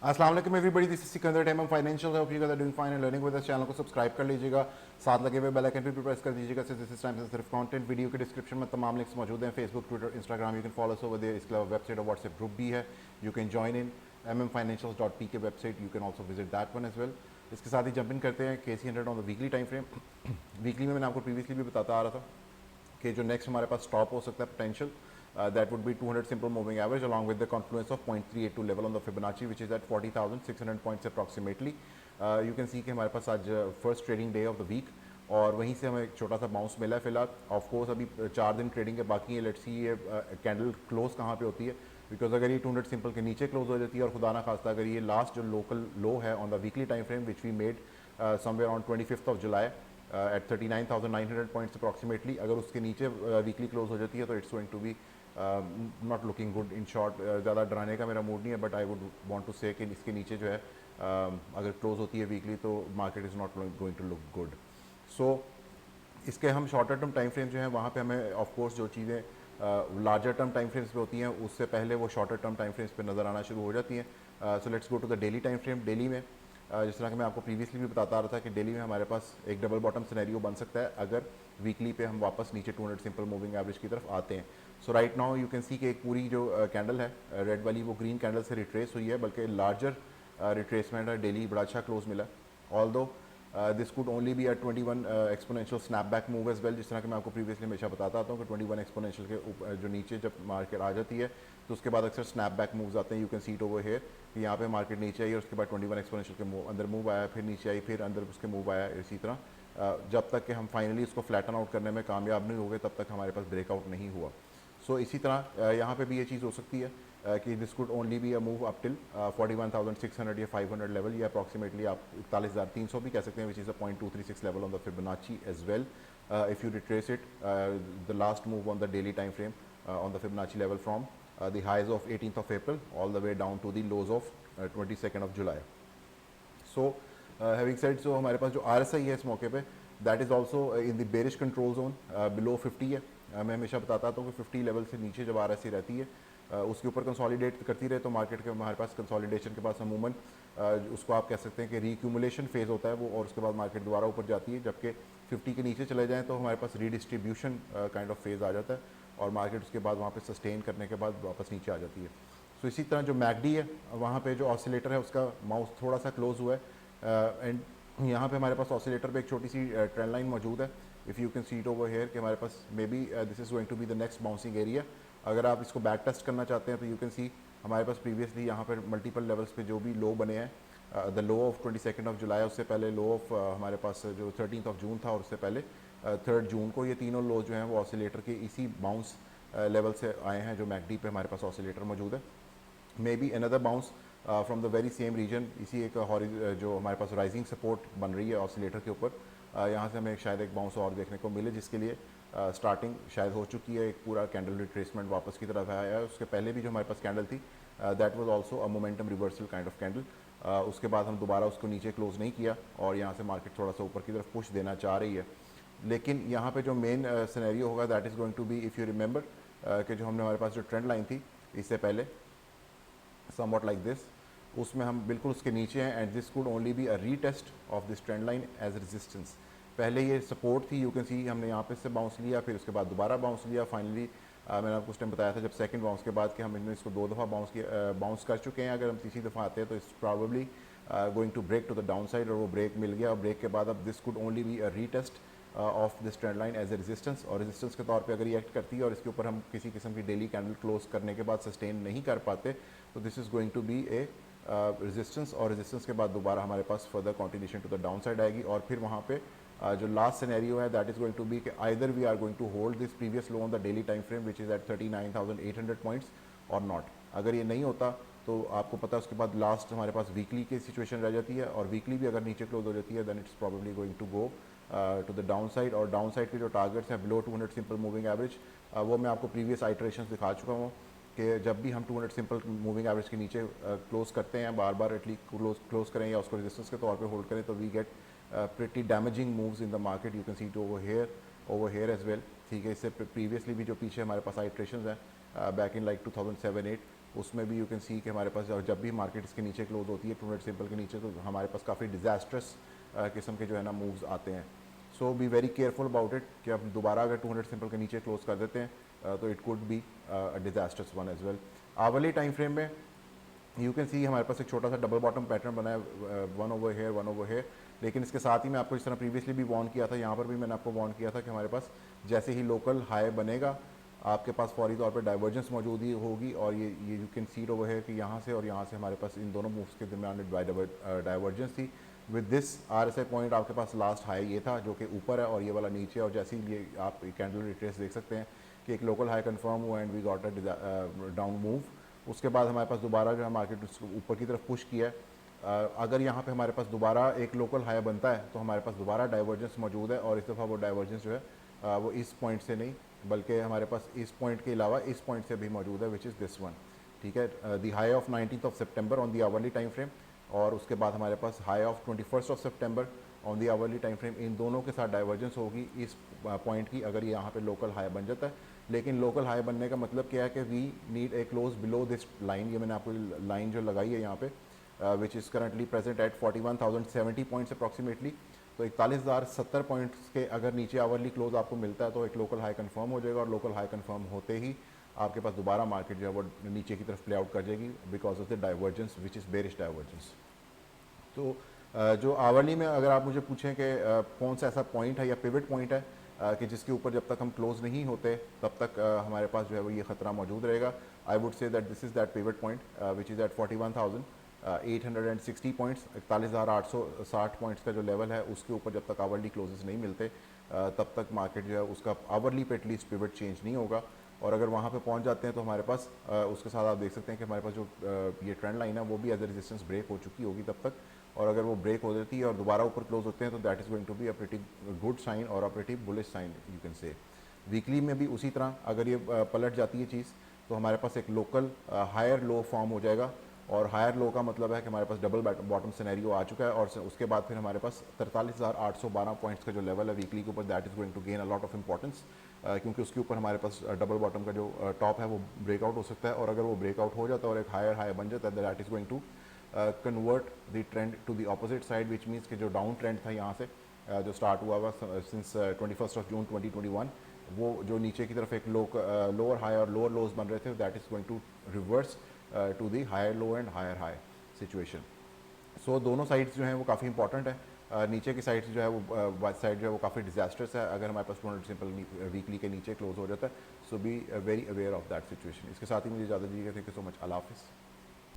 अस्सलाम वालेकुम everybody, this is Sikandar टेमम financial. Hope you guys are doing fine and learning with us. Channel को subscribe कर लीजिएगा, साथ लगे हुए बेल आइकन पे भी प्रेस कर दीजिएगा। दिस इज टाइम से सिर्फ कंटेंट। वीडियो के डिस्क्रिप्शन में तमाम लिंक्स मौजूद हैं, Facebook, Twitter, Instagram. You can follow us over there. इसके अलावा वेबसाइट और व्हाट्सएप ग्रुप भी है, you can join in mmfinancials.p के website, you can also visit that one as well. इसके साथ ही जंप इन करते हैं KC100 on the weekly time frame. Weekly में मैंने आपको प्रीवियसली भी बताता आ रहा था कि जो नेक्स्ट हमारे पास स्टॉप हो सकता है potential, that would be 200 simple moving average along with the confluence of 0.382 level on the Fibonacci, which is at 40,600 points approximately. You can see कि हमारे पास आज first trading day of the week, और वहीं से हमें एक छोटा सा बाउंस मिला है फिलहाल। ऑफ कोर्स अभी 4 दिन ट्रेडिंग के बाकी है। लेट्स सी ये कैंडल क्लोज कहाँ पे होती है, बिकॉज अगर ये 200 सिंपल के नीचे क्लोज हो जाती है और खुदा ना खास्ता अगर ये लास्ट जो लोकल लो है on the weekly time frame which we made somewhere on 25th July at 39,900 points approximately, अगर उसके नीचे वीकली क्लोज हो जाती है तो it's going to be not looking good. In short, ज़्यादा डराने का मेरा मूड नहीं है, but I would want to say कि इसके नीचे जो है अगर क्लोज होती है वीकली तो market is not going to look good. So इसके हम शॉर्टर टर्म टाइम फ्रेम जो है वहाँ पे हमें ऑफ कोर्स जो चीज़ें लार्जर टर्म टाइम फ्रेम्स पे होती हैं उससे पहले वो शॉर्टर टर्म टाइम फ्रेम्स पे नज़र आना शुरू हो जाती हैं। So let's go to the daily time frame. Daily में जिस तरह कि मैं आपको प्रीवियसली भी बताता आ रहा था कि डेली में हमारे पास एक डबल बॉटम सिनेरियो बन सकता है अगर वीकली पे हम वापस नीचे 200 सिंपल मूविंग एवरेज की तरफ आते हैं। So right now you can see कि एक पूरी जो कैंडल है रेड वाली वो ग्रीन कैंडल से रिट्रेस हुई है, बल्कि लार्जर रिट्रेसमेंट है। डेली बड़ा अच्छा क्लोज मिला, although this could only be at 21 exponential snapback move as well. जिस तरह कि मैं आपको प्रीवियसली हमेशा बताता आता हूँ कि 21 एक्सपोनेंशियल के ऊपर जो नीचे जब मार्केट आ जाती है तो उसके बाद अक्सर स्नैपबैक मूव्स आते हैं। You can see it over here कि यहाँ पे मार्केट नीचे आई और उसके बाद 21 एक्सपोनेंशियल के अंदर मूव आया, फिर नीचे आई, फिर अंदर उसके मूव आया। इसी तरह जब तक कि हम फाइनली उसको फ्लैटन आउट करने में कामयाब नहीं हो गए तब तक हमारे पास ब्रेकआउट नहीं हुआ। सो इसी तरह यहाँ पे भी ये चीज़ हो सकती है कि this could only be a move up till 41,600 या 500 लेवल, या अप्रॉक्सीमेटली आप 41,300 भी कह सकते हैं, which is a 0.236 level on the Fibonacci as well. If you retrace it the last move on the daily time frame on the Fibonacci level from the highs of 18th of April all the way down to the lows of 22nd of July. So having said so, हमारे पास जो RSI है इस मौके पे that is also in the bearish control zone below 50 है। मैं हमेशा बताता हूँ कि 50 लेवल से नीचे जब RSI रहती है उसके ऊपर कंसोलिडेट करती रहे तो मार्केट के हमारे पास कंसोलिडेशन के बाद अमूमन उसको आप कह सकते हैं कि रीक्यूमुलेशन फेज़ होता है वो, और उसके बाद मार्केट दोबारा ऊपर जाती है। जबकि 50 के नीचे चले जाएँ तो हमारे पास रीडिस्ट्रीब्यूशन काइंड ऑफ फेज़ आ जाता है और मार्केट उसके बाद वहाँ पे सस्टेन करने के बाद वापस नीचे आ जाती है। सो इसी तरह जो मैकडी है वहाँ पे जो ऑसिलेटर है उसका माउस थोड़ा सा क्लोज हुआ है, एंड यहाँ पे हमारे पास ऑसिलेटर पे एक छोटी सी ट्रेंड लाइन मौजूद है। If you can see it over here कि हमारे पास maybe this is going to be the next bouncing area. अगर आप इसको बैक टेस्ट करना चाहते हैं तो यू कैन सी हमारे पास प्रीवियसली यहाँ पर मल्टीपल लेवल्स पे जो भी लो बने हैं, the low of 22nd of July, उससे पहले लो ऑफ हमारे पास जो 13th ऑफ जून था, और उससे पहले 3rd जून को, ये तीनों लो जो हैं वो ऑसिलेटर के इसी बाउंस लेवल से आए हैं जो मैकडी पे हमारे पास ऑसिलेटर मौजूद है। Maybe another bounce from the very same region, इसी एक जो हमारे पास राइजिंग सपोर्ट बन रही है ऑसिलेटर के ऊपर, यहाँ से हमें शायद एक बाउंस और देखने को मिले, जिसके लिए स्टार्टिंग शायद हो चुकी है। एक पूरा कैंडल रिट्रेसमेंट वापस की तरफ आया है। उसके पहले भी जो हमारे पास कैंडल थी that was also a momentum reversal kind of candle. उसके बाद हम दोबारा उसको नीचे क्लोज नहीं किया और यहाँ से मार्केट थोड़ा सा ऊपर की तरफ पुश देना चाह रही है। लेकिन यहाँ पे जो मेन सिनेरियो होगा that is going to be, if you remember कि जो हमने हमारे पास जो ट्रेंड लाइन थी इससे पहले समवॉट लाइक दिस, उसमें हम बिल्कुल उसके नीचे हैं, and this could only be a retest of this trend line as resistance. पहले ये सपोर्ट थी, यू कैन सी हमने यहाँ पे से बाउंस लिया, फिर उसके बाद दोबारा बाउंस लिया। फाइनली मैंने आपको उस टाइम बताया था जब सेकंड बाउंस के बाद कि हम इन्हें इसको 2 दफ़ा बाउंस कर चुके हैं। अगर हम तीसरी दफ़ा आते हैं तो it's probably going to break to the downside, और वो ब्रेक मिल गया। और ब्रेक के बाद अब this could only be a retest of this trend line as a resistance, और रेजिस्टेंस के तौर पे अगर ये एक्ट करती है और इसके ऊपर हम किसी किस्म की डेली कैंडल क्लोज करने के बाद सस्टेन नहीं कर पाते तो this is going to be a resistance, और रेजिस्टेंस के बाद दोबारा हमारे पास further continuation to the downside आएगी। और फिर वहाँ पे जो लास्ट सिनेरियो है that is going to be कि either we are going to hold this previous low on the daily time frame which is at 39,800 points और not. अगर ये नहीं होता तो आपको पता है उसके बाद लास्ट हमारे पास वीकली की सिचुएशन रह जाती है, और वीकली भी अगर नीचे क्लोज हो जाती है then it's probably going to go to the downside. और डाउन साइड के जो टारगेट्स हैं बिलो 200 सिंपल मूविंग एवरेज, वो मैं आपको प्रीवियस आइटरेशंस दिखा चुका हूँ कि जब भी हम 200 सिंपल मूविंग एवरेज के नीचे क्लोज करते हैं, बार बार एटलीस्ट क्लोज करें या उसको रेजिस्टेंस के तौर पे होल्ड करें, तो we get pretty damaging moves in the market. You can see it over here as well. ठीक है, इससे प्रीवियसली भी जो पीछे हमारे पास आइटरेशंस हैं बैक इन लाइक 2007-8, उसमें भी यू कैन सी कि हमारे पास जब भी मार्केट इसके नीचे क्लोज होती है 200 सिंपल के नीचे, तो हमारे पास काफ़ी डिजास्ट्रस किस्म के जो है ना मूव्स आते हैं. So be very careful about it कि अब दोबारा अगर 200 सिंपल के नीचे क्लोज कर देते हैं तो it could be disasters one as well. Hourly time frame में यू कैन सी हमारे पास एक छोटा सा डबल बॉटम पैटर्न बना है, वन ओवर हेयर. लेकिन इसके साथ ही मैं आपको इस तरह प्रीवियसली भी वार्न किया था, यहाँ पर भी मैंने आपको वार्न किया था कि हमारे पास जैसे ही लोकल हाई बनेगा आपके पास फौरी तौर पे डाइवर्जेंस मौजूद ही होगी. और ये यू कैन सी ओवर है कि यहाँ से और यहाँ से हमारे पास इन दोनों मूव्स के दरमियान डाइवर्जेंस थी. विद दिस RSI पॉइंट आपके पास लास्ट हाई ये था जो कि ऊपर है और ये वाला नीचे. और जैसे ही ये आप कैंडल रिट्रेस देख सकते हैं कि एक लोकल हाई कंफर्म हुआ and we got a down move. उसके बाद हमारे पास दोबारा जो है मार्केट ऊपर की तरफ पुश किया है. अगर यहाँ पे हमारे पास दोबारा एक लोकल हाई बनता है तो हमारे पास दोबारा डाइवर्जेंस मौजूद है. और इस दफ़ा वो डाइवर्जेंस जो है वो इस पॉइंट से नहीं बल्कि हमारे पास इस पॉइंट के अलावा इस पॉइंट से भी मौजूद है, विच इज़ दिस वन. ठीक है, दी हाई ऑफ 19th सितंबर on the hourly time frame और उसके बाद हमारे पास हाई ऑफ 21st सितंबर on the hourly time frame. इन दोनों के साथ डाइवर्जेंस होगी इस पॉइंट की अगर ये यहाँ पे लोकल हाई बन जाता है. लेकिन लोकल हाई बनने का मतलब क्या है कि we need a close below this line. ये मैंने आपको लाइन जो लगाई है यहाँ पे which is currently present at 41,070 points approximately. तो 41,070 पॉइंट्स के अगर नीचे आवरली क्लोज आपको मिलता है तो एक लोकल हाई कंफर्म हो जाएगा. और लोकल हाई कंफर्म होते ही आपके पास दोबारा मार्केट जो है वो नीचे की तरफ प्ले आउट कर जाएगी because of the divergence which is bearish divergence. तो जो आवरली में अगर आप मुझे पूछें कि कौन सा ऐसा पॉइंट है या पिवट पॉइंट है कि जिसके ऊपर जब तक हम क्लोज नहीं होते तब तक हमारे पास जो है वो ये ख़तरा मौजूद रहेगा. I would say that this is that pivot point which is at 41,860 points. 41,860 points का जो लेवल है उसके ऊपर जब तक आवरली क्लोजेस नहीं मिलते तब तक मार्केट जो है उसका आवरली पे एटलीस्ट पिवट चेंज नहीं होगा. और अगर वहाँ पे पहुँच जाते हैं तो हमारे पास उसके साथ आप देख सकते हैं कि हमारे पास जो ये ट्रेंड लाइन है वो भी एज ए रेजिस्टेंस ब्रेक हो चुकी होगी तब तक. और अगर वो ब्रेक हो जाती है और दोबारा ऊपर क्लोज होते हैं तो that is going to be a pretty good sign और a pretty bullish sign you can say. Weekly में भी उसी तरह अगर ये पलट जाती है चीज़ तो हमारे पास एक लोकल हायर लो फॉर्म हो जाएगा. और हायर लो का मतलब है कि हमारे पास डबल बॉटम सिनेरियो आ चुका है. और उसके बाद फिर हमारे पास 43,812 पॉइंट्स का जो लेवल है वीकली के ऊपर that is going to gain a lot of importance क्योंकि उसके ऊपर हमारे पास डबल बॉटम का जो टॉप है वो ब्रेकआउट हो सकता है. और अगर वो ब्रेकआउट हो जाता है और एक हायर हाई बन जाता है that is going to convert the trend to the opposite side which means कि जो डाउन ट्रेंड था यहाँ से जो स्टार्ट हुआ हुआ सिंस 21 जून 2021 वो जो नीचे की तरफ एक लोअर हाई और लोअर लोज बन रहे थे that is going to reverse to the higher low and higher high situation. So दोनों साइड्स जो हैं वो काफ़ी इंपॉर्टेंट है. नीचे की साइड जो है वो साइड जो है वो काफ़ी डिजास्टर्स है अगर हमारे पास 200 सिंपल वीकली के नीचे क्लोज हो जाता है. So be very aware of that situation. इसके साथ ही मुझे ज़्यादा दीजिएगा. Thank you so much. अल्लाह हाफिज़.